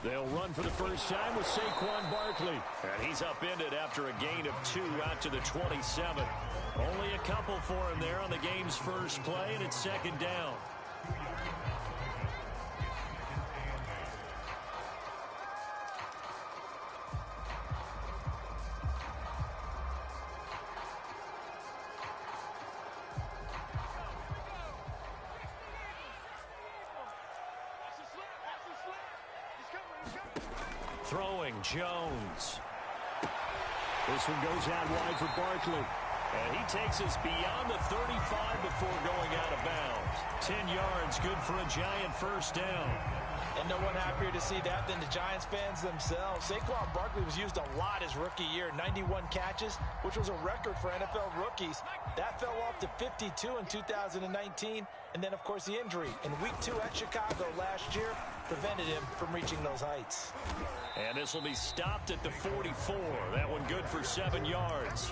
They'll run for the first time with Saquon Barkley. And he's upended after a gain of 2 out to the 27. Only a couple for him there on the game's first play, and it's second down. Throwing Jones. This one goes out wide for Barkley. And he takes us beyond the 35 before going out of bounds. 10 yards, good for a Giant first down. And no one happier to see that than the Giants fans themselves. Saquon Barkley was used a lot his rookie year, 91 catches, which was a record for NFL rookies. That fell off to 52 in 2019. And then, of course, the injury in Week 2 at Chicago last year prevented him from reaching those heights. And this will be stopped at the 44. That one good for 7 yards.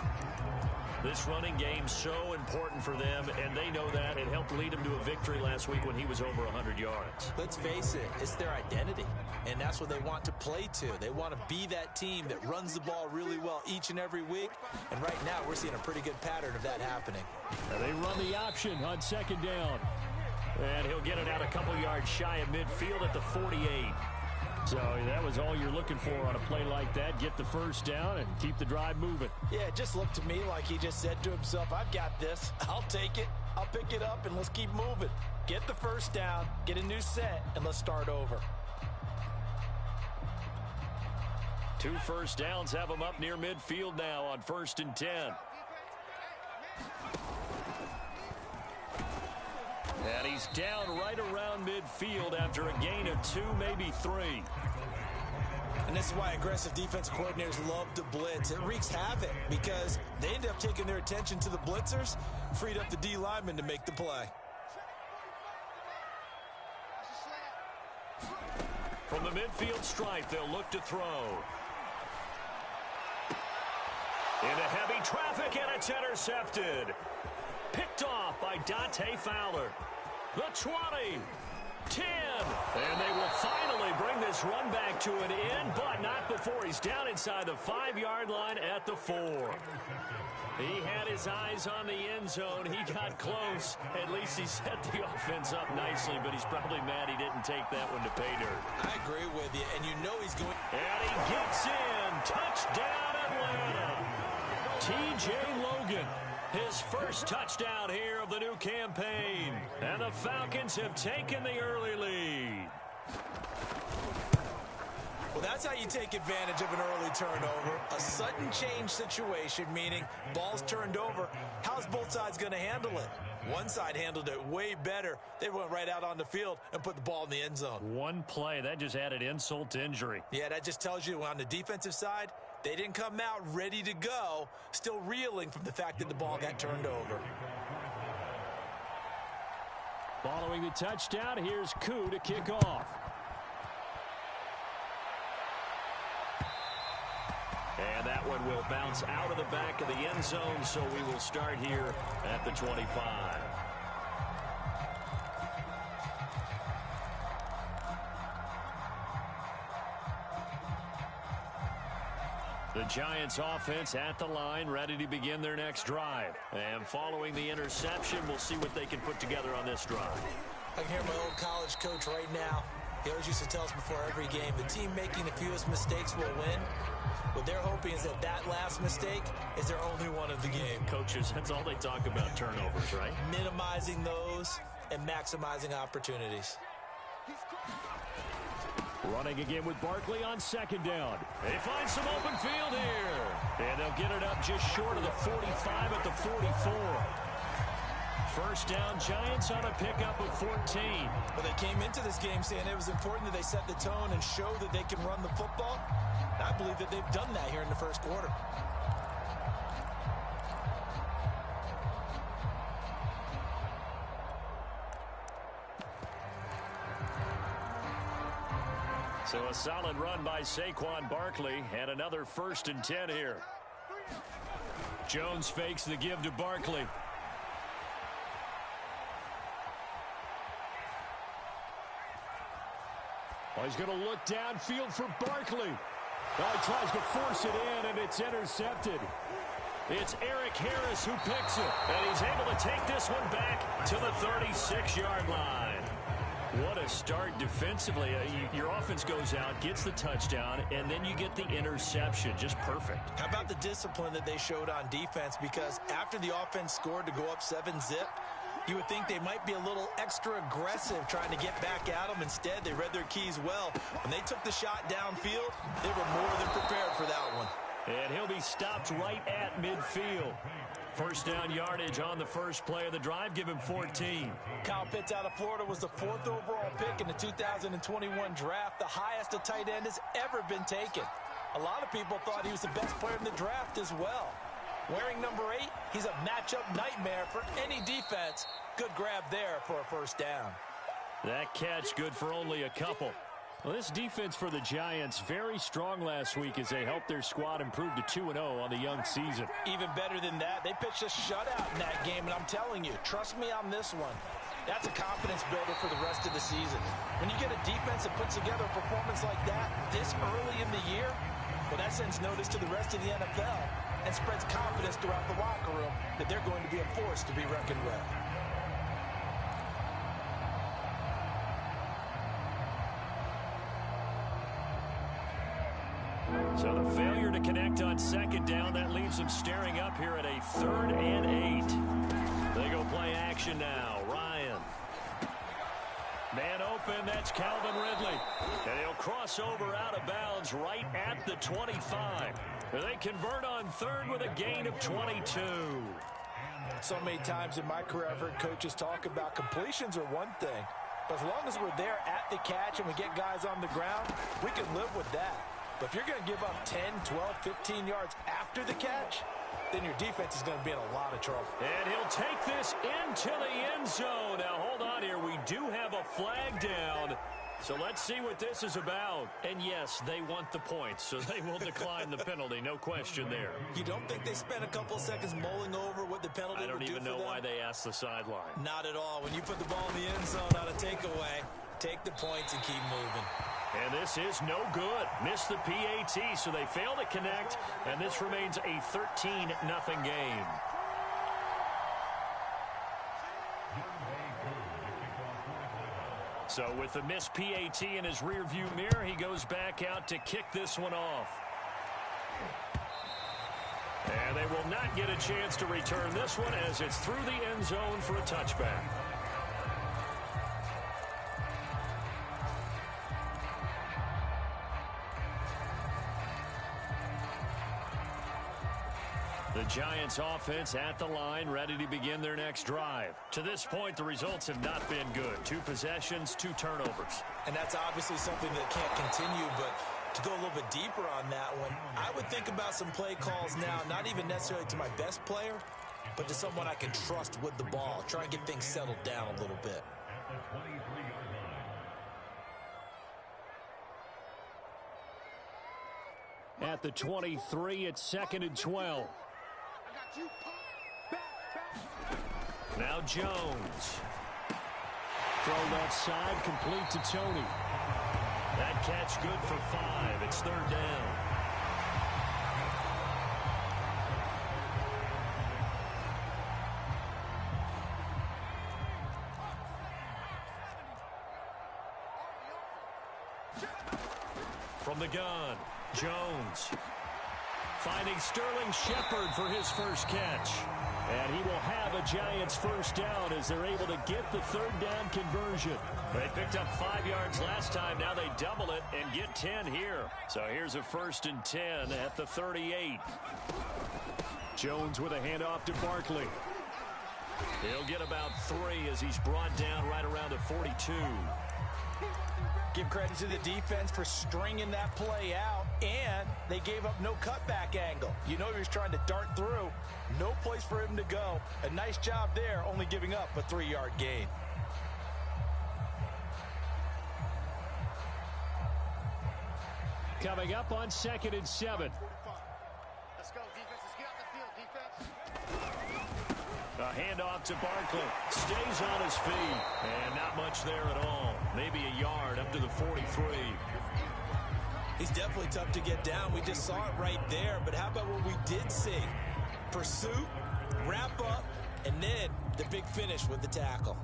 This running game so important for them, and they know that. It helped lead them to a victory last week when he was over 100 yards. Let's face it, it's their identity, and that's what they want to play to. They want to be that team that runs the ball really well each and every week, and right now we're seeing a pretty good pattern of that happening. And they run the option on second down, and he'll get it out a couple yards shy of midfield at the 48. So that was all you're looking for on a play like that. Get the first down and keep the drive moving. Yeah, it just looked to me like he just said to himself, I've got this. I'll take it. I'll pick it up, and let's keep moving. Get the first down, get a new set, and let's start over. 2 first downs have him up near midfield now on 1st and 10. And he's down right around midfield after a gain of 2, maybe 3. And this is why aggressive defensive coordinators love to blitz. It wreaks havoc because they end up taking their attention to the blitzers, freed up the D lineman to make the play. From the midfield stripe, they'll look to throw. Into heavy traffic, and it's intercepted. Picked off by Dante Fowler. The 20, 10, and they will finally bring this run back to an end, but not before he's down inside the 5-yard line at the 4. He had his eyes on the end zone. He got close. At least he set the offense up nicely, but he's probably mad he didn't take that one to pay dirt. I agree with you, and you know he's going. And he gets in. Touchdown, Atlanta. T.J. Logan. His first touchdown here of the new campaign. And the Falcons have taken the early lead. Well, that's how you take advantage of an early turnover. A sudden change situation, meaning ball's turned over. How's both sides going to handle it? One side handled it way better. They went right out on the field and put the ball in the end zone. One play, that just added insult to injury. Yeah, that just tells you on the defensive side, they didn't come out ready to go, still reeling from the fact that the ball got turned over. Following the touchdown, here's Koo to kick off. And that one will bounce out of the back of the end zone, so we will start here at the 25. The Giants offense at the line, ready to begin their next drive. And following the interception, we'll see what they can put together on this drive. I can hear my old college coach right now. He always used to tell us before every game, the team making the fewest mistakes will win. What they're hoping is that that last mistake is their only one of the game. Coaches, that's all they talk about, turnovers, right? Minimizing those and maximizing opportunities. Running again with Barkley on second down. They find some open field here. And they'll get it up just short of the 45 at the 44. First down, Giants on a pickup of 14. Well, they came into this game saying it was important that they set the tone and show that they can run the football. I believe that they've done that here in the first quarter. So a solid run by Saquon Barkley and another 1st and 10 here. Jones fakes the give to Barkley. Oh, he's going to look downfield for Barkley. Oh, he tries to force it in, and it's intercepted. It's Eric Harris who picks it, and he's able to take this one back to the 36-yard line. What a start defensively. Your offense goes out, gets the touchdown, and then you get the interception. Just perfect. How about the discipline that they showed on defense? Because after the offense scored to go up 7-zip, you would think they might be a little extra aggressive trying to get back at them. Instead, they read their keys well. When they took the shot downfield, they were more than prepared for that one. And he'll be stopped right at midfield. First down yardage on the first play of the drive. Give him 14. Kyle Pitts out of Florida was the 4th overall pick in the 2021 draft, the highest a tight end has ever been taken. A lot of people thought he was the best player in the draft as well. Wearing number 8, he's a matchup nightmare for any defense. Good grab there for a first down. That catch good for only a couple. Well, this defense for the Giants, very strong last week as they helped their squad improve to 2-0 on the young season. Even better than that, they pitched a shutout in that game, and I'm telling you, trust me on this one. That's a confidence builder for the rest of the season. When you get a defense that puts together a performance like that this early in the year, well, that sends notice to the rest of the NFL and spreads confidence throughout the locker room that they're going to be a force to be reckoned with. So the failure to connect on second down, that leaves them staring up here at a 3rd and 8. They go play action now. Ryan. Man open, that's Calvin Ridley. And he'll cross over out of bounds right at the 25. They convert on 3rd with a gain of 22. So many times in my career, I've heard coaches talk about completions are one thing. But as long as we're there at the catch and we get guys on the ground, we can live with that. But if you're going to give up 10, 12, 15 yards after the catch, then your defense is going to be in a lot of trouble. And he'll take this into the end zone. Now, hold on here. We do have a flag down. So let's see what this is about. And, yes, they want the points, so they will decline the penalty. No question there. You don't think they spent a couple seconds mulling over what the penalty would do for them? I don't even know why they asked the sideline. Not at all. When you put the ball in the end zone on a takeaway, take the points and keep moving. And this is no good. Missed the PAT, so they fail to connect, and this remains a 13-0 game. So with the missed PAT in his rearview mirror, he goes back out to kick this one off. And they will not get a chance to return this one as it's through the end zone for a touchback. The Giants offense at the line, ready to begin their next drive. To this point, the results have not been good. 2 possessions, 2 turnovers. And that's obviously something that can't continue, but to go a little bit deeper on that one, I would think about some play calls now, not even necessarily to my best player, but to someone I can trust with the ball. Try and get things settled down a little bit. At the 23, it's 2nd and 12. Now Jones. Throw left side, complete to Tony. That catch good for 5. It's 3rd down. From the gun, Jones. Finding Sterling Shepard for his first catch. And he will have a Giants first down as they're able to get the 3rd down conversion. They picked up 5 yards last time. Now they double it and get 10 here. So here's a 1st and 10 at the 38. Jones with a handoff to Barkley. He'll get about 3 as he's brought down right around the 42. Give credit to the defense for stringing that play out, and they gave up no cutback angle. You know he was trying to dart through. No place for him to go. A nice job there, only giving up a 3-yard gain. Coming up on 2nd and 7. Let's go, defense. Let's get off the field, defense. A handoff to Barkley. Stays on his feet. And not much there at all. Maybe a yard up to the 43. He's definitely tough to get down. We just saw it right there. But how about what we did see? Pursuit, wrap up, and then the big finish with the tackle.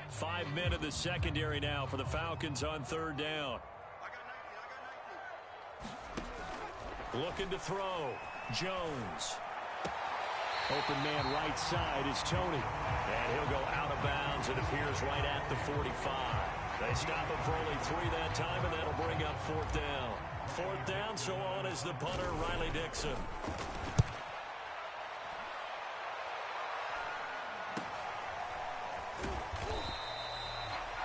Five men in the secondary now for the Falcons on third down. Looking to throw. Jones. Open man right side is Tony. And he'll go out of bounds. It appears right at the 45. They stop him for only 3 that time, and that'll bring up fourth down. Fourth down, so on is the punter, Riley Dixon.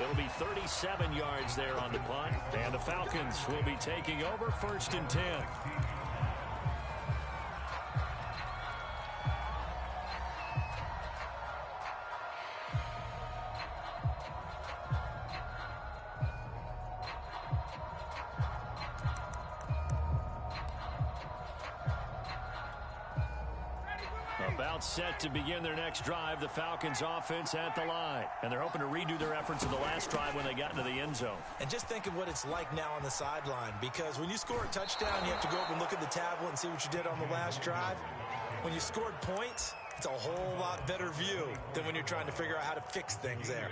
It'll be 37 yards there on the punt. And the Falcons will be taking over, 1st and 10. About set to begin their next drive, the Falcons offense at the line. And they're hoping to redo their efforts of the last drive when they got into the end zone. And just think of what it's like now on the sideline, because when you score a touchdown, you have to go up and look at the tablet and see what you did on the last drive. When you scored points, it's a whole lot better view than when you're trying to figure out how to fix things there.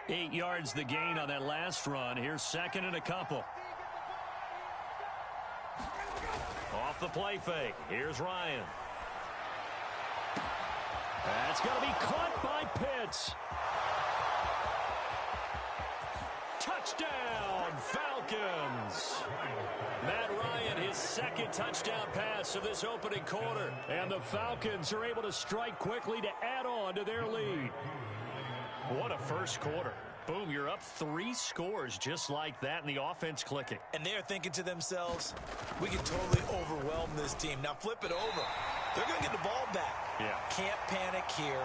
8 yards the gain on that last run. Here's 2nd and a couple. Off the play fake. Here's Ryan. That's going to be caught by Pitts. Touchdown, Falcons. Matt Ryan, his 2nd touchdown pass of this opening quarter. And the Falcons are able to strike quickly to add on to their lead. What a first quarter. Boom, you're up 3 scores just like that, and the offense clicking. And they're thinking to themselves, we can totally overwhelm this team. Now flip it over. They're going to get the ball back. Yeah. Can't panic here.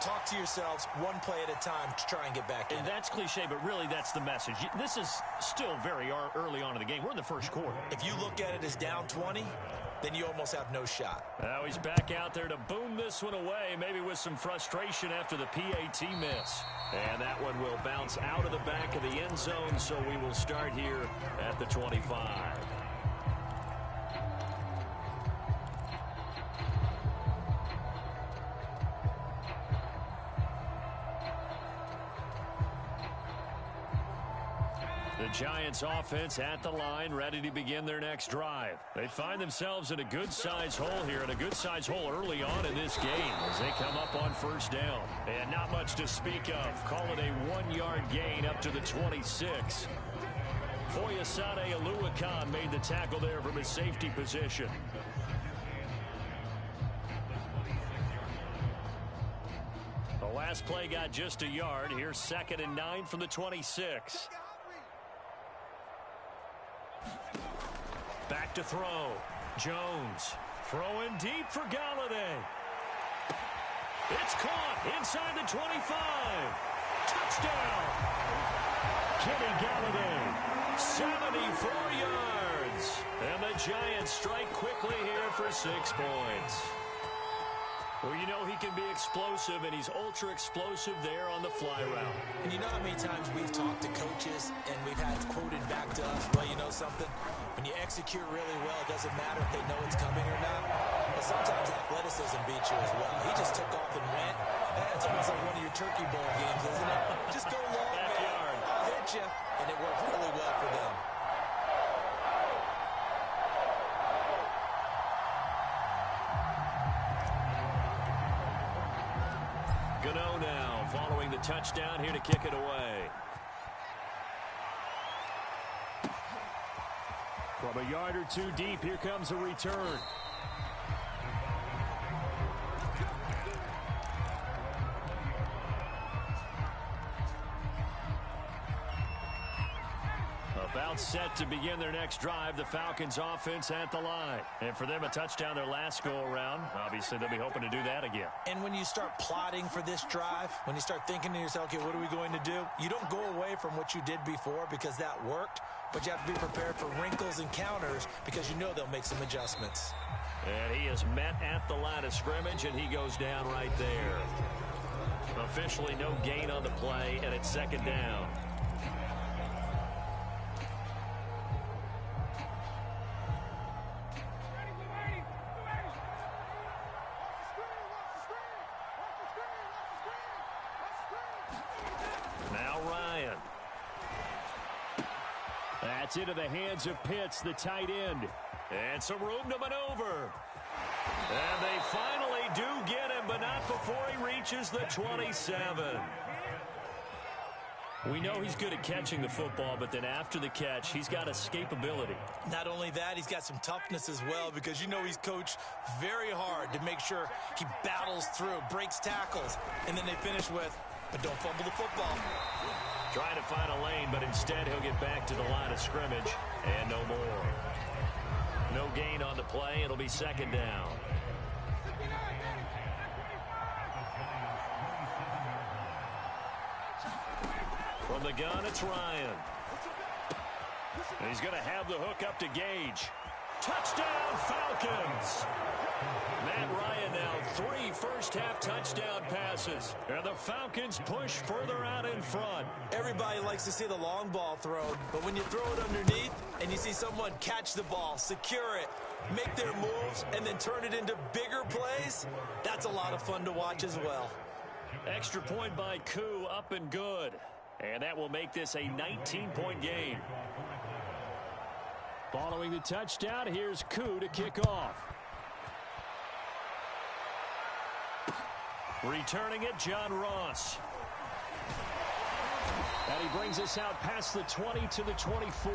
Talk to yourselves one play at a time to try and get back in. And that's cliche, but really that's the message. This is still very early on in the game. We're in the first quarter. If you look at it as down 20, then you almost have no shot. Now he's back out there to boom this one away, maybe with some frustration after the PAT miss. And that one will bounce out of the back of the end zone, so we will start here at the 25. The Giants offense at the line, ready to begin their next drive. They find themselves in a good-sized hole here, and a good-sized hole early on in this game as they come up on first down. And not much to speak of. Call it a 1-yard gain up to the 26. Foyesade Oluwakan made the tackle there from his safety position. The last play got just a yard. Here's 2nd and 9 from the 26. Back to throw. Jones throwing deep for Galladay. It's caught inside the 25. Touchdown. Kenny Galladay, 74 yards. And the Giants strike quickly here for 6 points. Well, you know he can be explosive, and he's ultra-explosive there on the fly route. And you know how many times we've talked to coaches, and we've had quoted back to us, well, you know something? When you execute really well, it doesn't matter if they know it's coming or not. But sometimes athleticism beats you as well. He just took off and went. It's almost like one of your Turkey Bowl games, isn't it? Just go long, man. I'll hit you. And it worked really well for them. Gano now following the touchdown here to kick it away. From a yard or 2 deep, here comes a return. About About set to begin their next drive, the Falcons offense at the line. And for them, a touchdown their last go-around. Obviously, they'll be hoping to do that again. And when you start plotting for this drive, when you start thinking to yourself, okay, what are we going to do? You don't go away from what you did before because that worked, but you have to be prepared for wrinkles and counters because you know they'll make some adjustments. And he is met at the line of scrimmage, and he goes down right there. Officially no gain on the play, and it's second down. Now Ryan. That's into the hands of Pitts, the tight end. And some room to maneuver. And they finally do get him, but not before he reaches the 27. We know he's good at catching the football, but then after the catch, he's got escapability. Not only that, he's got some toughness as well because you know he's coached very hard to make sure he battles through, breaks tackles, and then they finish with, but don't fumble the football. Trying to find a lane, but instead he'll get back to the line of scrimmage, and no more. No gain on the play. It'll be second down. From the gun, it's Ryan. And he's going to have the hook up to Gage. Touchdown, Falcons! Matt Ryan now 3 first-half touchdown passes. And the Falcons push further out in front. Everybody likes to see the long ball thrown, but when you throw it underneath and you see someone catch the ball, secure it, make their moves, and then turn it into bigger plays, that's a lot of fun to watch as well. Extra point by Koo, up and good. And that will make this a 19-point game. Following the touchdown, here's Koo to kick off. Returning it, John Ross. And he brings us out past the 20 to the 24.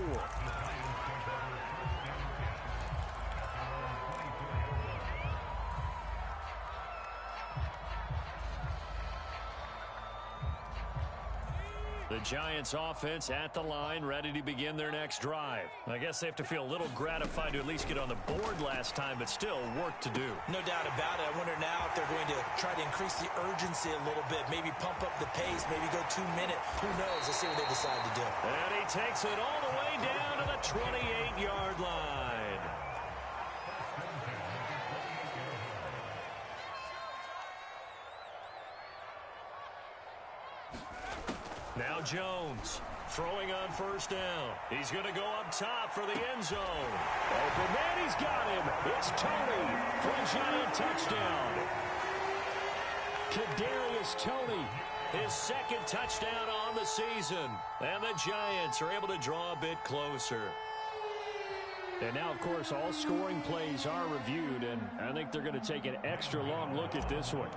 The Giants offense at the line, ready to begin their next drive. I guess they have to feel a little gratified to at least get on the board last time, but still work to do. No doubt about it. I wonder now if they're going to try to increase the urgency a little bit, maybe pump up the pace, maybe go 2 minutes. Who knows? Let's see what they decide to do. And he takes it all the way down to the 28-yard line. Now Jones throwing on first down. He's going to go up top for the end zone. Open man, he's got him. It's Toney for a Giant touchdown. Kadarius Toney, his second touchdown on the season. And the Giants are able to draw a bit closer. And now, of course, all scoring plays are reviewed, and I think they're going to take an extra long look at this one.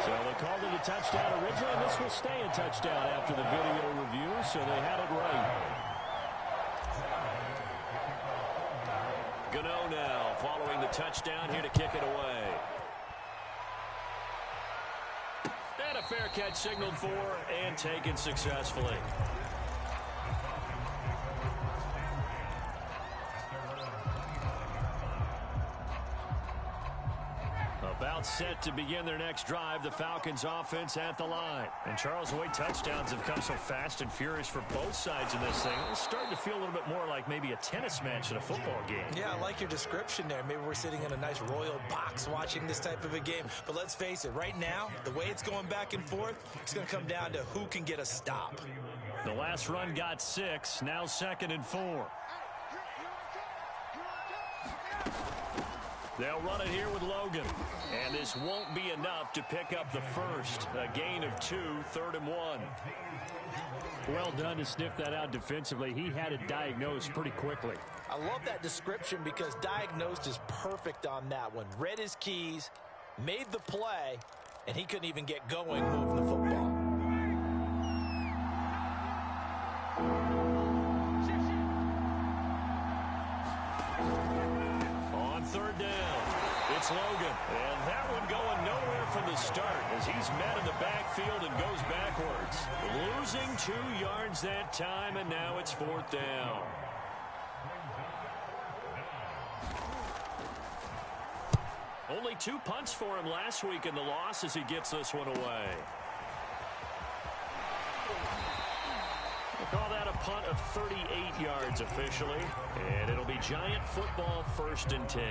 So they called it a touchdown originally, and this will stay a touchdown after the video review, so they had it right. Gano now following the touchdown here to kick it away. And a fair catch signaled for and taken successfully. About set to begin their next drive, the Falcons offense at the line. And Charles, the way touchdowns have come so fast and furious for both sides in this thing, it's starting to feel a little bit more like maybe a tennis match in a football game. Yeah, I like your description there. Maybe we're sitting in a nice royal box watching this type of a game. But let's face it, right now, the way it's going back and forth, it's going to come down to who can get a stop. The last run got 6, now 2nd and 4. They'll run it here with Logan. And this won't be enough to pick up the first. A gain of 2, 3rd and 1. Well done to sniff that out defensively. He had it diagnosed pretty quickly. I love that description because diagnosed is perfect on that one. Read his keys, made the play, and he couldn't even get going moving the football. On 3rd down, it's It's Logan. And that one going nowhere from the start as he's met in the backfield and goes backwards. Losing 2 yards that time, and now it's 4th down. Only 2 punts for him last week in the loss as he gets this one away. We'll call that a punt of 38 yards officially. And it'll be Giant football, 1st and 10.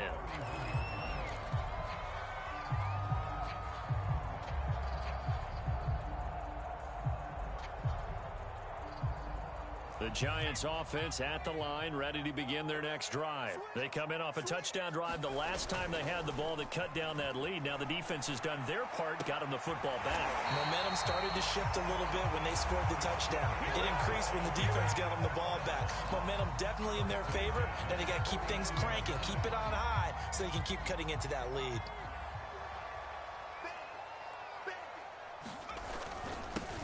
The Giants offense at the line, ready to begin their next drive. They come in off a touchdown drive the last time they had the ball that cut down that lead. Now the defense has done their part, got them the football back. Momentum started to shift a little bit when they scored the touchdown. It increased when the defense got them the ball back. Momentum definitely in their favor. Now they got to keep things cranking, keep it on high so they can keep cutting into that lead.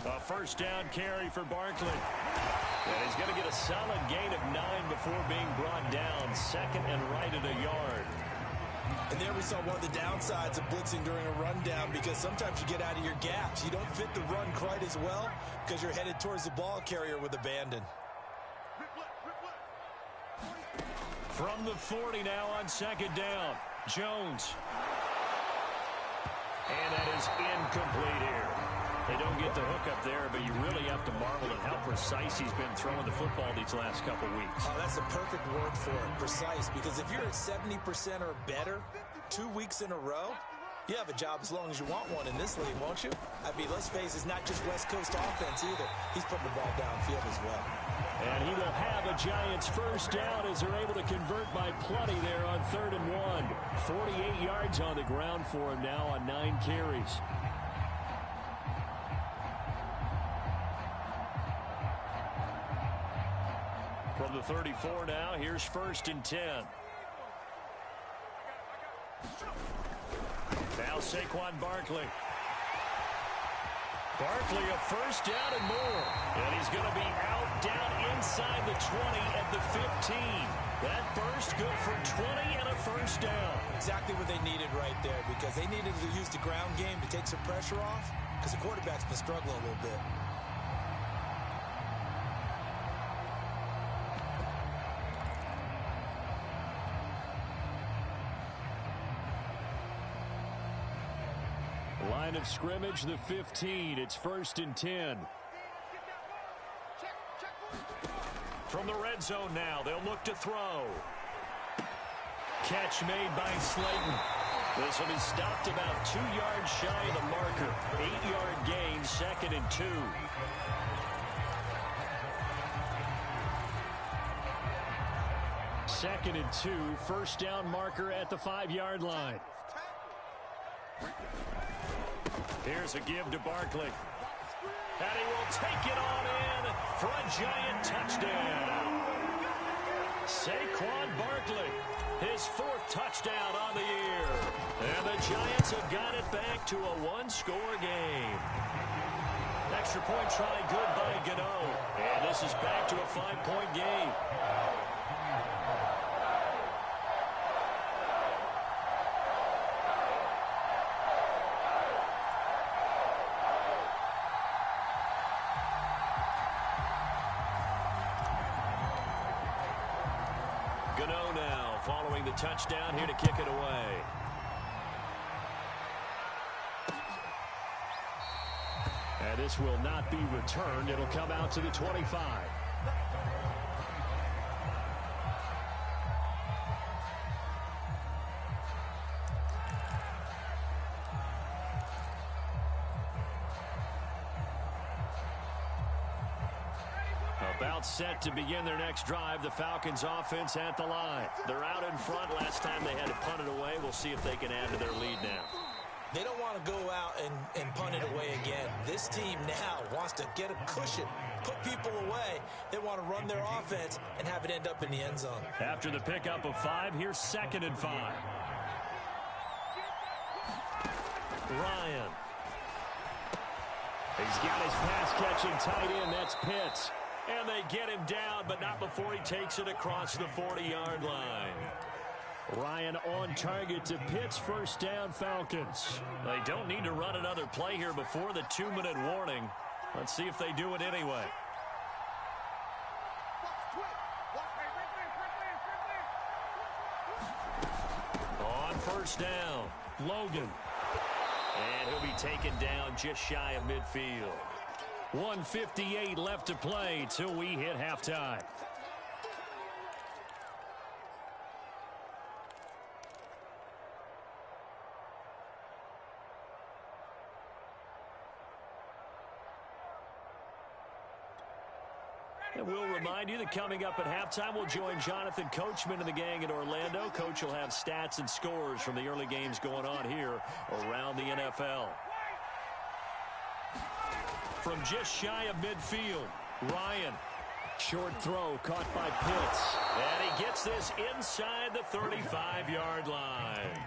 A 1st down carry for Barkley. And he's going to get a solid gain of 9 before being brought down. 2nd and right at a yard. And there we saw one of the downsides of blitzing during a rundown, because sometimes you get out of your gaps. You don't fit the run quite as well because you're headed towards the ball carrier with abandon. From the 40 now on 2nd down. Jones. And that is incomplete here. They don't get the hook up there, but you really have to marvel at how precise he's been throwing the football these last couple weeks. Oh, that's the perfect word for it, precise, because if you're at 70% or better 2 weeks in a row, you have a job as long as you want one in this league, won't you? I mean, let's face it, it's not just West Coast offense either. He's putting the ball downfield as well. And he will have a Giants 1st down as they're able to convert by plenty there on 3rd and 1. 48 yards on the ground for him now on 9 carries. From the 34 now, here's 1st and 10. Now Saquon Barkley. Barkley a 1st down and more. And he's going to be out down inside the 20 at the 15. That burst good for 20 and a 1st down. Exactly what they needed right there, because they needed to use the ground game to take some pressure off, because the quarterback's been struggling a little bit. Line of scrimmage, the 15. It's 1st and 10. From the red zone now, they'll look to throw. Catch made by Slayton. This will be stopped about 2 yards shy of the marker. 8-yard gain, 2nd and 2. Second and 2, 1st down marker at the 5-yard line. Here's a give to Barkley. And he will take it on in for a Giant touchdown. Saquon Barkley, his 4th touchdown on the year. And the Giants have got it back to a 1-score game. Extra point try good by Gano. And this is back to a 5-point game. Gano now following the touchdown here to kick it away. And this will not be returned. It'll come out to the 25. About set to begin their next drive. The Falcons offense at the line. They're out in front. Last time they had to punt it away. We'll see if they can add to their lead now. They don't want to go out and punt it away again. This team now wants to get a cushion, put people away. They want to run their offense and have it end up in the end zone. After the pickup of 5, here's 2nd and 5. Ryan. He's got his pass-catching tight end. That's Pitts. And they get him down, but not before he takes it across the 40-yard line. Ryan on target to Pitts, first down Falcons. They don't need to run another play here before the 2-minute warning. Let's see if they do it anyway. On first down, Logan. And he'll be taken down just shy of midfield. 1:58 left to play till we hit halftime. And we'll remind you that coming up at halftime, we'll join Jonathan Coachman and the gang in Orlando. Coach will have stats and scores from the early games going on here around the NFL. From just shy of midfield, Ryan. Short throw caught by Pitts. And he gets this inside the 35-yard line.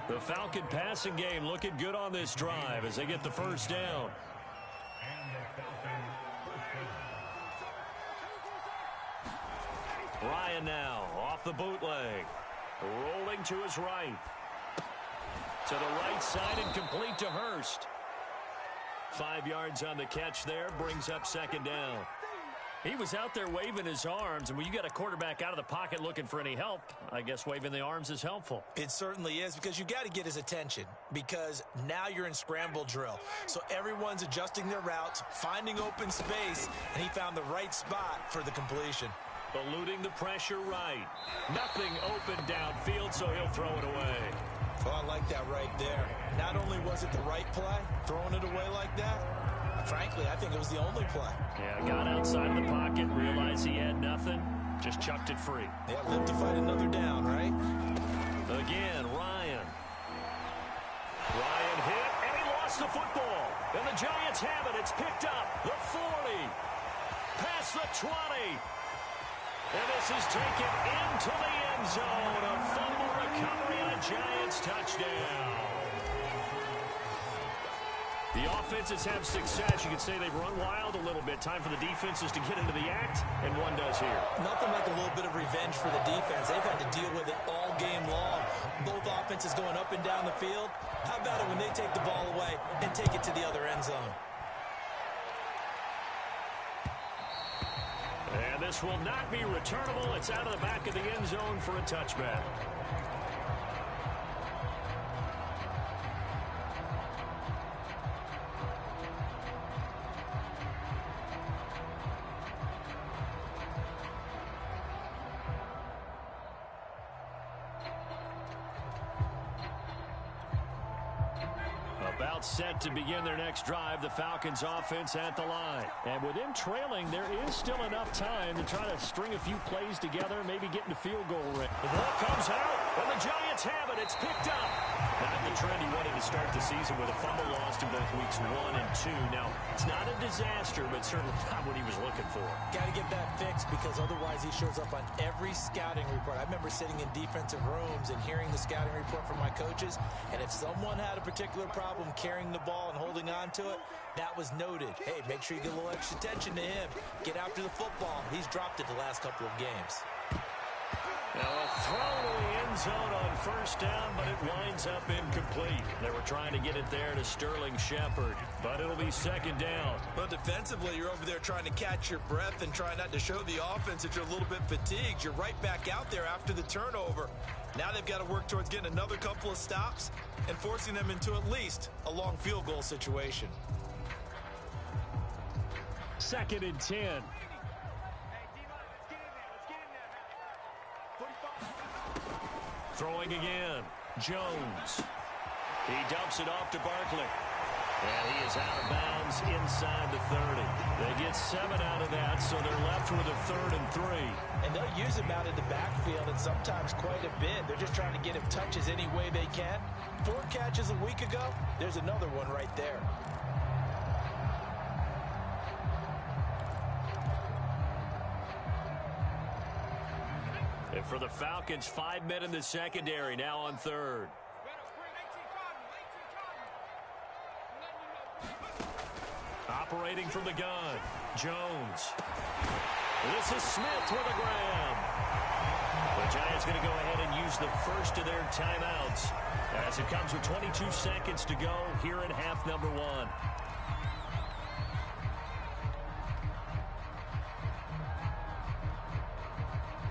The Falcon passing game looking good on this drive as they get the first down. Ryan now off the bootleg. Rolling to his right. To the right side and complete to Hurst. 5 yards on the catch there. Brings up second down. He was out there waving his arms, and when you got a quarterback out of the pocket looking for any help, I guess waving the arms is helpful. It certainly is, because you got to get his attention, because now you're in scramble drill. So everyone's adjusting their routes, finding open space, and he found the right spot for the completion. Eluding the pressure right. Nothing open downfield, so he'll throw it away. Oh, I like that right there. Not only was it the right play, throwing it away like that, frankly, I think it was the only play. Yeah, got outside of the pocket, realized he had nothing, just chucked it free. Yeah, live to fight another down, right? Again, Ryan. Ryan hit, and he lost the football. And the Giants have it. It's picked up. The 40. Past the 20. And this is taken into the end zone. A fumble recovery and a Giants touchdown. The offenses have success. You could say they've run wild a little bit. Time for the defenses to get into the act, and one does here. Nothing like a little bit of revenge for the defense. They've had to deal with it all game long. Both offenses going up and down the field. How about it when they take the ball away and take it to the other end zone? And this will not be returnable. It's out of the back of the end zone for a touchback. About set to begin their next drive, the Falcons offense at the line. And with them trailing, there is still enough time to try to string a few plays together, maybe get into field goal range. The ball comes out, and the Giants have it. It's picked up. Not the trend he wanted to start the season with a fumble lost in both weeks 1 and 2. Now, it's not a disaster, but certainly not what he was looking for. Got to get that fixed, because otherwise he shows up on every scouting report. I remember sitting in defensive rooms and hearing the scouting report from my coaches, and if someone had a particular problem carrying the ball and holding on to it, that was noted. Hey, make sure you get a little extra attention to him. Get after the football. He's dropped it the last couple of games. Now a throw to the end zone on first down, but it winds up incomplete. They were trying to get it there to Sterling Shepard, but it'll be second down. Well, defensively, you're over there trying to catch your breath and try not to show the offense that you're a little bit fatigued. You're right back out there after the turnover. Now they've got to work towards getting another couple of stops and forcing them into at least a long field goal situation. 2nd and 10. Throwing again. Jones. He dumps it off to Barkley. And he is out of bounds inside the 30. They get 7 out of that, so they're left with a 3rd and 3. And they'll use him out in the backfield, and sometimes quite a bit. They're just trying to get him touches any way they can. 4 catches a week ago. There's another one right there. And for the Falcons, 5 men in the secondary, now on 3rd. Operating from the gun, Jones. This is Smith with a grab. The Giants going to go ahead and use the first of their timeouts as it comes with 22 seconds to go here in half number one.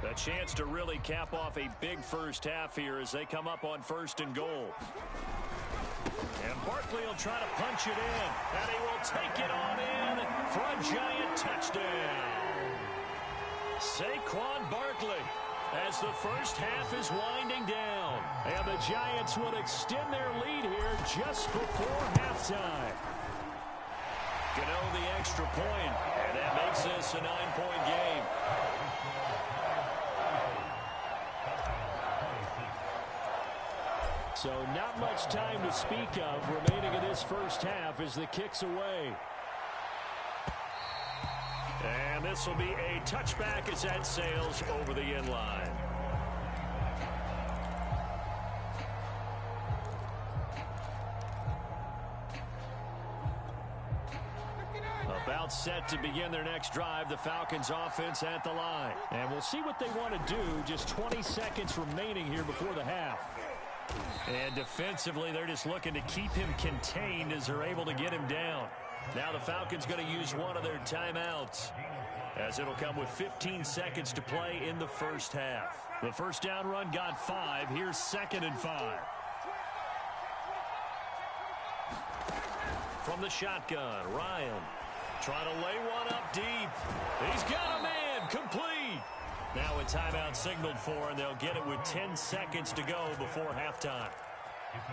A chance to really cap off a big first half here as they come up on 1st and goal. And Barkley will try to punch it in, and he will take it on in for a Giant touchdown. Saquon Barkley, as the first half is winding down, and the Giants will extend their lead here just before halftime. Gano the extra point, and that makes this a 9-point game. So not much time to speak of remaining in this first half as the kick's away. And this will be a touchback as that sails over the end line. About set to begin their next drive, the Falcons offense at the line. And we'll see what they want to do. Just 20 seconds remaining here before the half. And defensively, they're just looking to keep him contained as they're able to get him down. Now the Falcons going to use one of their timeouts, as it'll come with 15 seconds to play in the first half. The first down run got 5. Here's 2nd and 5. From the shotgun, Ryan trying to lay one up deep. He's got a man, complete. Now a timeout signaled for, and they'll get it with 10 seconds to go before halftime.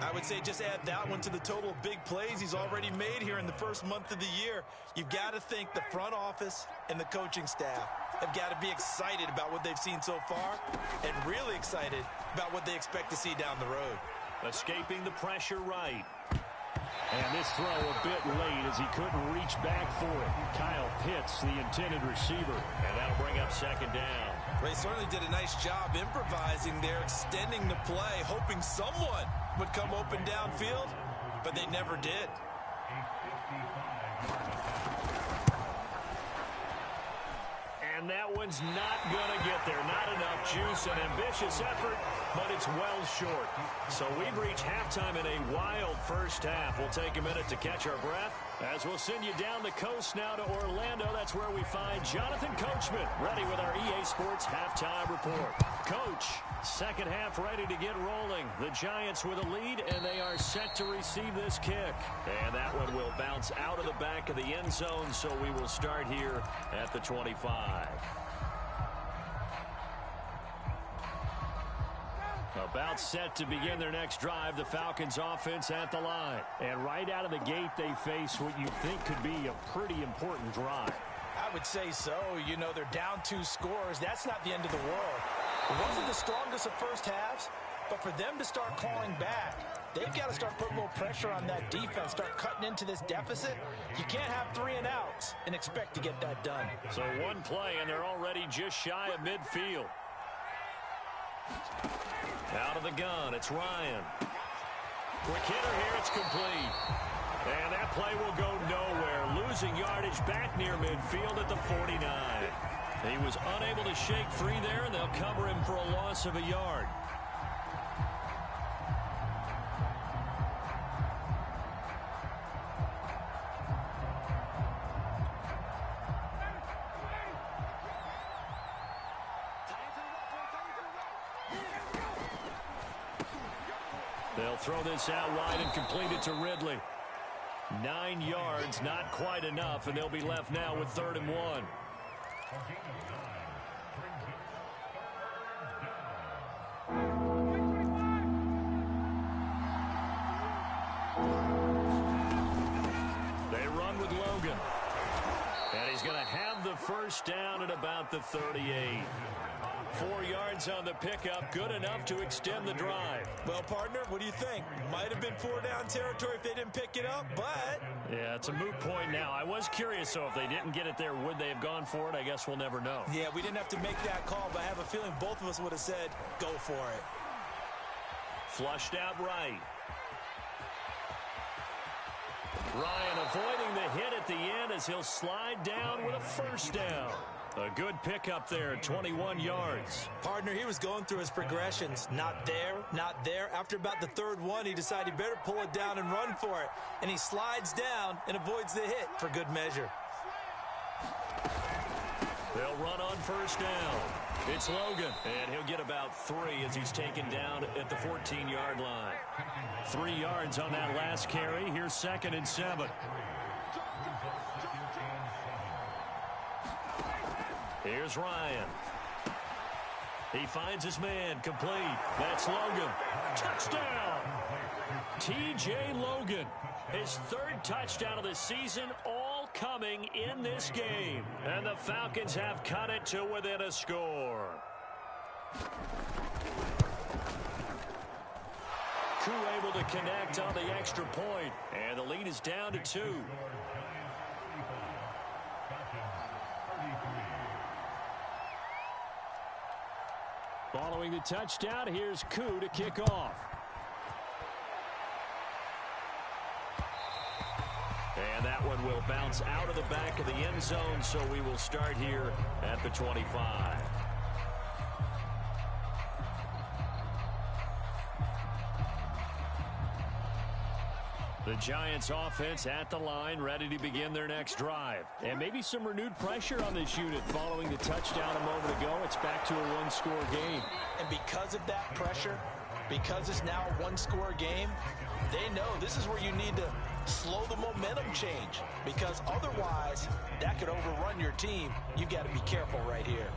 I would say just add that one to the total of big plays he's already made here in the first month of the year. You've got to think the front office and the coaching staff have got to be excited about what they've seen so far and really excited about what they expect to see down the road. Escaping the pressure right. And this throw a bit late as he couldn't reach back for it. Kyle Pitts, the intended receiver, and that'll bring up 2nd down. They certainly did a nice job improvising there, extending the play, hoping someone would come open downfield, but they never did. And that one's not going to get there. Not enough juice. An ambitious effort, but it's well short. So we've reached halftime in a wild first half. We'll take a minute to catch our breath as we'll send you down the coast now to Orlando. That's where we find Jonathan Coachman, ready with our EA Sports Halftime Report. Coach, second half ready to get rolling. The Giants with a lead, and they are set to receive this kick. And that one will bounce out of the back of the end zone, so we will start here at the 25. About set to begin their next drive, the Falcons offense at the line. And right out of the gate, they face what you think could be a pretty important drive. I would say so. You know, they're down 2 scores. That's not the end of the world. It wasn't the strongest of first halves, but for them to start clawing back, they've got to start putting a little pressure on that defense, start cutting into this deficit. You can't have 3 and outs and expect to get that done. So one play, and they're already just shy of midfield. Out of the gun, it's Ryan. Quick hitter here, it's complete. And that play will go nowhere. Losing yardage back near midfield at the 49. He was unable to shake free there, and they'll cover him for a loss of a yard. They'll throw this out wide and complete it to Ridley. 9 yards, not quite enough, and they'll be left now with 3rd and 1. They run with Logan. And he's going to have the first down at about the 38. 4 yards on the pickup, good enough to extend the drive. Well, partner, what do you think? Might have been 4 down territory if they didn't pick it up, but... Yeah, it's a moot point now. I was curious, so if they didn't get it there, would they have gone for it? I guess we'll never know. Yeah, we didn't have to make that call, but I have a feeling both of us would have said, go for it. Flushed out right. Ryan avoiding the hit at the end as he'll slide down with a first down. A good pickup there, 21 yards. Partner, he was going through his progressions. Not there, not there. After about the third one, he decided he better pull it down and run for it. And he slides down and avoids the hit for good measure. They'll run on first down. It's Logan, and he'll get about 3 as he's taken down at the 14-yard line. 3 yards on that last carry. Here's 2nd and 7. Here's Ryan. He finds his man, complete. That's Logan. Touchdown! T.J. Logan, his 3rd touchdown of the season, all coming in this game. And the Falcons have cut it to within a score. Koo able to connect on the extra point, and the lead is down to 2. Following the touchdown, here's Koo to kick off. And that one will bounce out of the back of the end zone, so we will start here at the 25. The Giants offense at the line, ready to begin their next drive. And maybe some renewed pressure on this unit following the touchdown a moment ago. It's back to a one-score game. And because of that pressure, because it's now a one-score game, they know this is where you need to slow the momentum change, because otherwise that could overrun your team. You've got to be careful right here.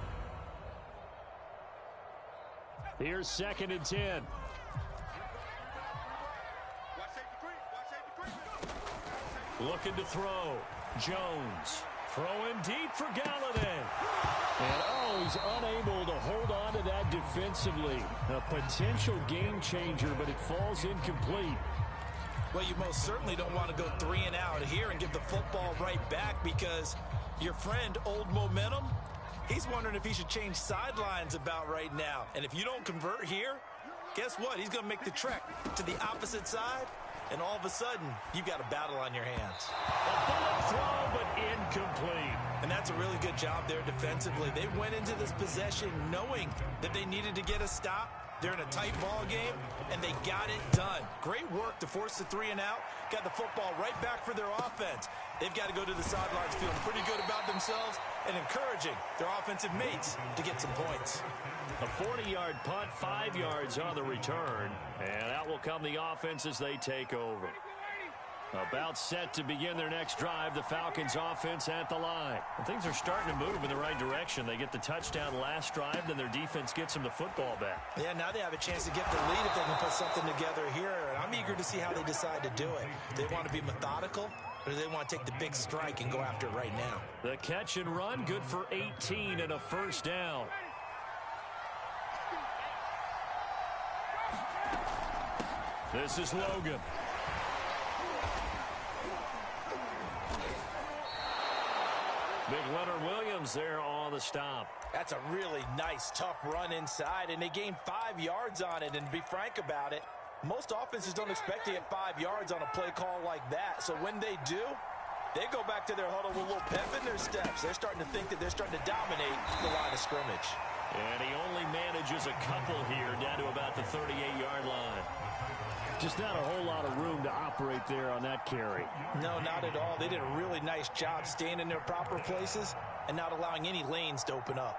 Here's 2nd and 10. Looking to throw. Jones throwing deep for Galladay. And he's unable to hold on to that defensively. A potential game changer, but it falls incomplete. Well, you most certainly don't want to go 3 and out here and give the football right back, because your friend, Old Momentum, he's wondering if he should change sidelines about right now. And if you don't convert here, guess what? He's going to make the trek to the opposite side. And all of a sudden, you've got a battle on your hands. A bullet throw, but incomplete. And that's a really good job there defensively. They went into this possession knowing that they needed to get a stop. They're in a tight ball game, and they got it done. Great work to force the 3 and out. Got the football right back for their offense. They've got to go to the sidelines feeling pretty good about themselves and encouraging their offensive mates to get some points. A 40-yard punt, 5 yards on the return. And out will come the offense as they take over. About set to begin their next drive, the Falcons offense at the line. And things are starting to move in the right direction. They get the touchdown last drive, then their defense gets them the football back. Yeah, now they have a chance to get the lead if they can put something together here. And I'm eager to see how they decide to do it. Do they want to be methodical, or do they want to take the big strike and go after it right now? The catch and run, good for 18 and a first down. This is Logan. Big Leonard Williams there on the stop. That's a really nice, tough run inside, and they gained 5 yards on it. And to be frank about it, most offenses don't expect to get 5 yards on a play call like that. So when they do, they go back to their huddle with a little pep in their steps. They're starting to think that they're starting to dominate the line of scrimmage. And he only manages a couple here down to about the 38-yard line. Just not a whole lot of room to operate there on that carry. No, not at all. They did a really nice job staying in their proper places and not allowing any lanes to open up.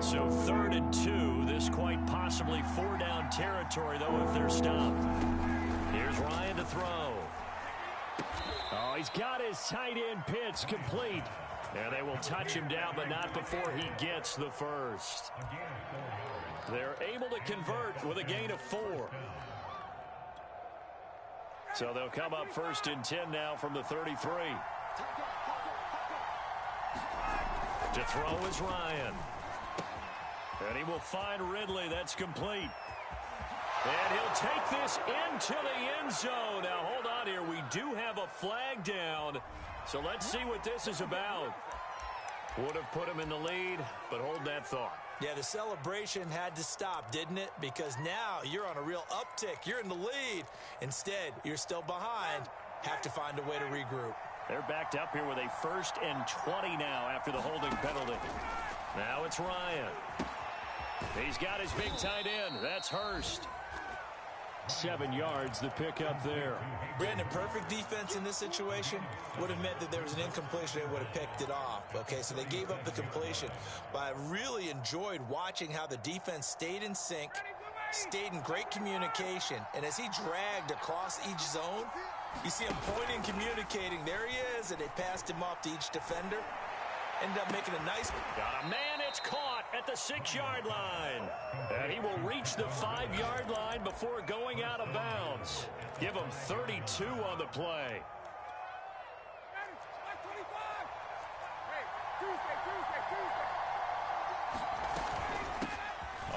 So 3rd and 2. This quite possibly 4-down territory, though, if they're stopped. Here's Ryan to throw. Oh, he's got his tight end pitch complete. And they will touch him down, but not before he gets the first. They're able to convert with a gain of 4. So they'll come up 1st and 10 now from the 33. To throw is Ryan. And he will find Ridley. That's complete. And he'll take this into the end zone. Now, hold on here. We do have a flag down. So let's see what this is about. Would have put him in the lead, but hold that thought. Yeah, the celebration had to stop, didn't it? Because now you're on a real uptick. You're in the lead. Instead, you're still behind. have to find a way to regroup. They're backed up here with a 1st and 20 now after the holding penalty. Now it's Ryan. He's got his big tight end. That's Hurst. 7 yards, the pickup there. Brandon, perfect defense in this situation would have meant that there was an incompletion. They would have picked it off. Okay, so they gave up the completion. But I really enjoyed watching how the defense stayed in sync, stayed in great communication. And as he dragged across each zone, you see him pointing, communicating. There he is, and they passed him off to each defender. Ended up making a nice... Got a man, it's caught at the 6-yard line. And he will reach the 5-yard line before going out of bounds. Give him 32 on the play.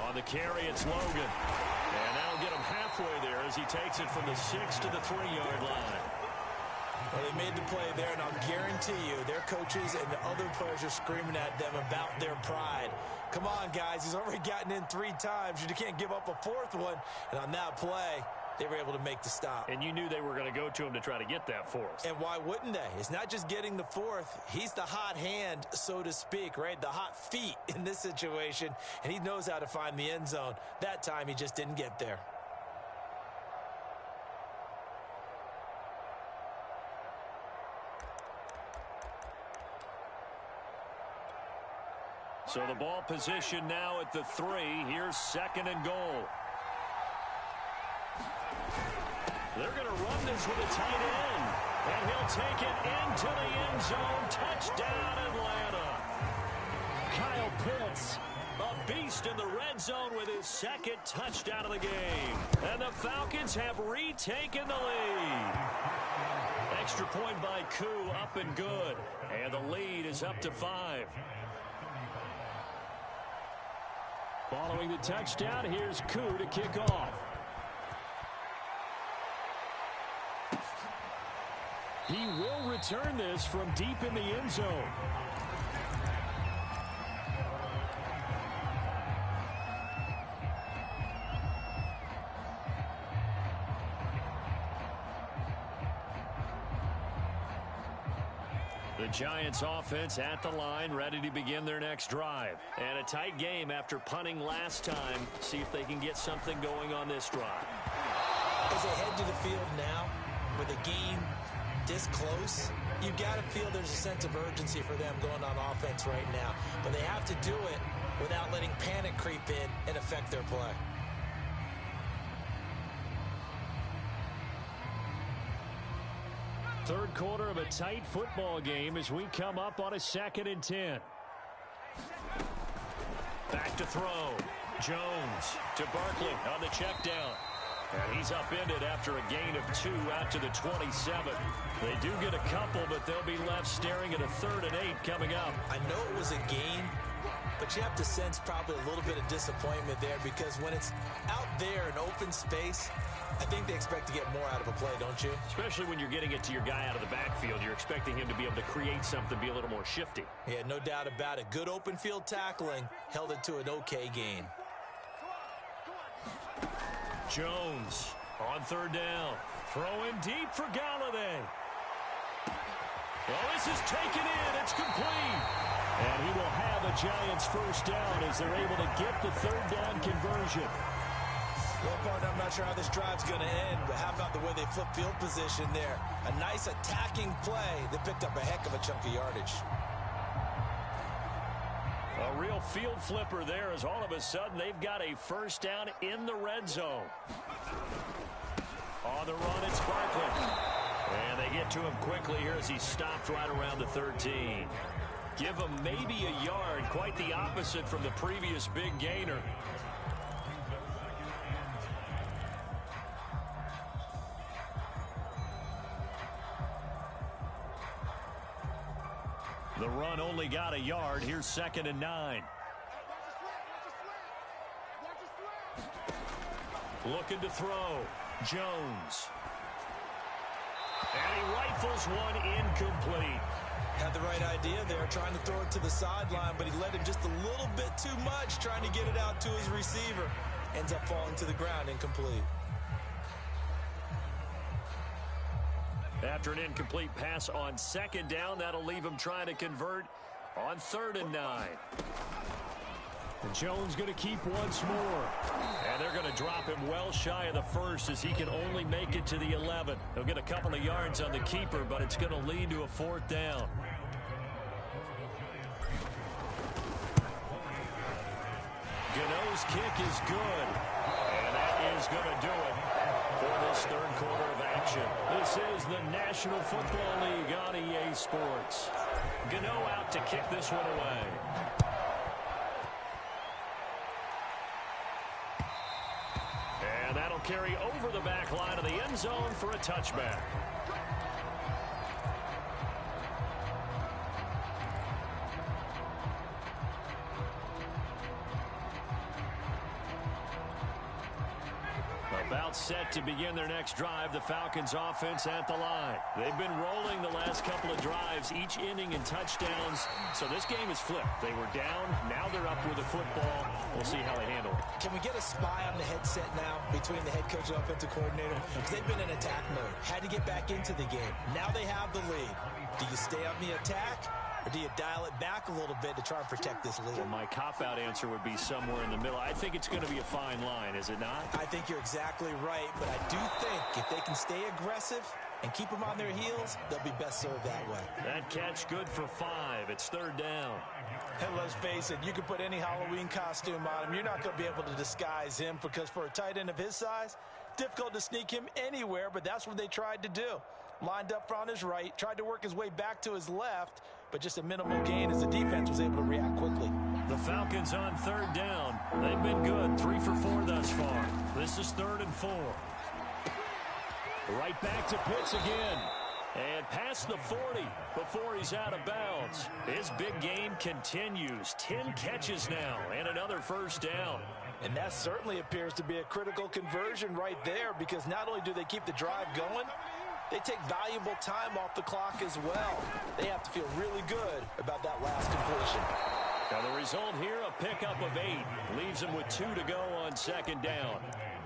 On the carry, it's Logan. And that'll get him halfway there as he takes it from the 6 to the 3-yard line. Well, they made the play there, and I'll guarantee you their coaches and the other players are screaming at them about their pride. Come on, guys. He's already gotten in 3 times. You can't give up a 4th one. And on that play, they were able to make the stop. And you knew they were going to go to him to try to get that 4th. And why wouldn't they? It's not just getting the 4th. He's the hot hand, so to speak, right? The hot feet in this situation. And he knows how to find the end zone. That time, he just didn't get there. So the ball position now at the 3. Here's 2nd and goal. They're going to run this with a tight end. And he'll take it into the end zone. Touchdown, Atlanta. Kyle Pitts, a beast in the red zone with his 2nd touchdown of the game. And the Falcons have retaken the lead. Extra point by Koo, up and good. And the lead is up to 5. Following the touchdown, here's Koo to kick off. He will return this from deep in the end zone. The Giants offense at the line, ready to begin their next drive. And a tight game after punting last time. See if they can get something going on this drive. As they head to the field now, with a game this close, you've got to feel there's a sense of urgency for them going on offense right now. But they have to do it without letting panic creep in and affect their play. Third quarter of a tight football game as we come up on a 2nd and 10. Back to throw. Jones to Barkley on the check down. And he's upended after a gain of 2 out to the 27. They do get a couple, but they'll be left staring at a 3rd and 8 coming up. I know it was a gain, but you have to sense probably a little bit of disappointment there because when it's out there in open space, I think they expect to get more out of a play, don't you? Especially when you're getting it to your guy out of the backfield. You're expecting him to be able to create something, be a little more shifty. Yeah, no doubt about it. Good open field tackling held it to an okay gain. Jones on 3rd down. Throwing deep for Galladay. Well, this is taken in. It's complete. And he will have a Giants 1st down as they're able to get the 3rd down conversion. Well, partner, I'm not sure how this drive's going to end, but how about the way they flip field position there? A nice attacking play that picked up a heck of a chunk of yardage. A real field flipper there as all of a sudden they've got a 1st down in the red zone. On the run, it's Barkley. And they get to him quickly here as he stopped right around the 13. Give him maybe a yard, quite the opposite from the previous big gainer. The run only got a yard. Here's 2nd and 9. Looking to throw. Jones. And he rifles one incomplete. Had the right idea there, trying to throw it to the sideline, but he let him just a little bit too much, trying to get it out to his receiver. Ends up falling to the ground, incomplete. After an incomplete pass on second down, that'll leave him trying to convert on 3rd and 9. And Jones going to keep once more. And they're going to drop him well shy of the first as he can only make it to the 11. He'll get a couple of yards on the keeper, but it's going to lead to a 4th down. Gano's kick is good. And that is going to do it for this 3rd quarter of action. This is the National Football League on EA Sports. Gano out to kick this one away. And that'll carry over the back line of the end zone for a touchback. About set to begin their next drive, the Falcons offense at the line. They've been rolling the last couple of drives, each inning in touchdowns. So this game is flipped. They were down, now they're up with the football. We'll see how they handle it. Can we get a spy on the headset now between the head coach and offensive coordinator? Because they've been in attack mode. Had to get back into the game. Now they have the lead. Do you stay on the attack? Or do you dial it back a little bit to try and protect this lead? Well, my cop-out answer would be somewhere in the middle. I think it's going to be a fine line, is it not? I think you're exactly right, but I do think if they can stay aggressive and keep them on their heels, they'll be best served that way. That catch good for 5. It's 3rd down. And let's face it, you can put any Halloween costume on him. You're not going to be able to disguise him because for a tight end of his size, difficult to sneak him anywhere, but that's what they tried to do. Lined up on his right, tried to work his way back to his left, but just a minimal gain as the defense was able to react quickly. The Falcons on 3rd down. They've been good, 3 for 4 thus far. This is 3rd and 4. Right back to Pitts again. And past the 40 before he's out of bounds. His big game continues. 10 catches now and another 1st down. And that certainly appears to be a critical conversion right there because not only do they keep the drive going, they take valuable time off the clock as well. They have to feel really good about that last completion. Now the result here, a pickup of 8. Leaves them with 2 to go on 2nd down.